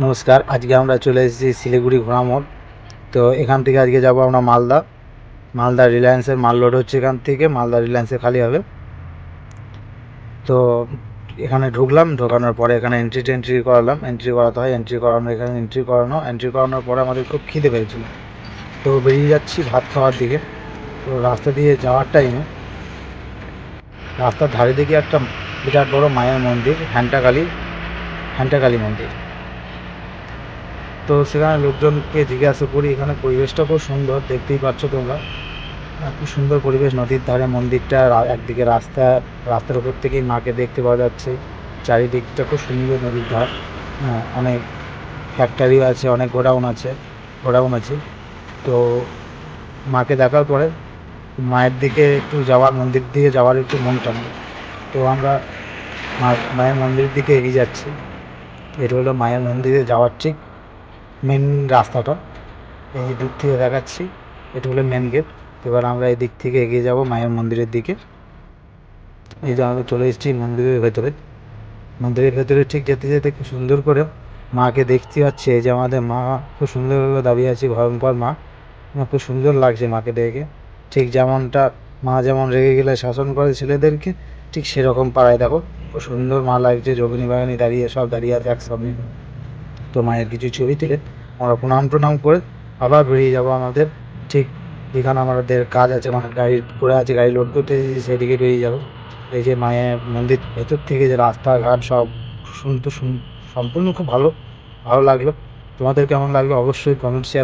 নমস্কার, আজকে আমরা চলে এসেছি শিলিগুড়ি ঘোড়া মোড়। তো এখান থেকে আজকে যাব আমরা মালদা রিলায়েন্সের মাল লোড হচ্ছে, এখান থেকে মালদা রিলায়েন্সে খালি হবে। তো এখানে ঢুকলাম, ঢোকানোর পরে এখানে এন্ট্রি করালাম, এন্ট্রি করাতে হয়, এখানে এন্ট্রি করানোর পরে আমাদের খুব খিদে পেয়েছিল, তো বেরিয়ে যাচ্ছি ভাত খাওয়ার দিকে। তো রাস্তা দিয়ে যাওয়ার টাইমে রাস্তার ধারে দিকে একটা বিরাট বড় মায়ের মন্দির, ঘ্যান্টাকালী মন্দির। তো সেখানে লোকজনকে জিজ্ঞাসা করি, এখানে পরিবেশটা খুব সুন্দর, দেখতেই পাচ্ছ তোমরা, খুব সুন্দর পরিবেশ, নদীর ধারে মন্দিরটা, একদিকে রাস্তার উপর থেকেই মাকে দেখতে পাওয়া যাচ্ছে, চারিদিকটা খুব সুন্দর নদীর ধার। হ্যাঁ, অনেক ফ্যাক্টরিও আছে, অনেক গোডাউন আছে। তো মাকে দেখার পরে মন্দির দিকে যাওয়ার একটু মন টানলো। তো আমরা মায়ের মন্দিরের দিকে এগিয়ে যাচ্ছি। এটা হলো মায়ের মন্দিরে যাওয়ার ঠিক মেন রাস্তাটা, এই দূর থেকে দেখাচ্ছি, এটা হলো মেন গেট। এবার আমরা এই দিক থেকে এগিয়ে যাব মায়ের মন্দিরের দিকে। এই যে আমরা চলে এসেছি মন্দিরের ভেতরে ঠিক যেতে যেতে খুব সুন্দর করে মাকে দেখতে পাচ্ছি। এই যে আমাদের মা খুব সুন্দরভাবে দাঁড়িয়ে আছে, ভয়ঙ্কর মা, খুব সুন্দর লাগছে মাকে দেখে। ঠিক যেমনটা মা যেমন রেগে গেলে শাসন করে ছেলেদেরকে, ঠিক সেরকম পাড়ায় দেখো খুব সুন্দর মা লাগছে, যোগিনী বাগানি দাঁড়িয়ে আছে একসঙ্গে। তো মায়ের কিছু ছবি তুলে আমরা প্রণাম করে আবার বেরিয়ে যাব আমাদের ঠিক যেখানে আমাদের কাজ আছে, মানে গাড়ি পড়ে আছে, গাড়ি লোড করতে সেদিকে বেরিয়ে যাব। এই যে মায়ের মন্দির ভেতর থেকে যে রাস্তাঘাট সব সম্পূর্ণ খুব ভালো লাগলো। তোমাদের কেমন লাগলো অবশ্যই কমেন্ট শেয়ার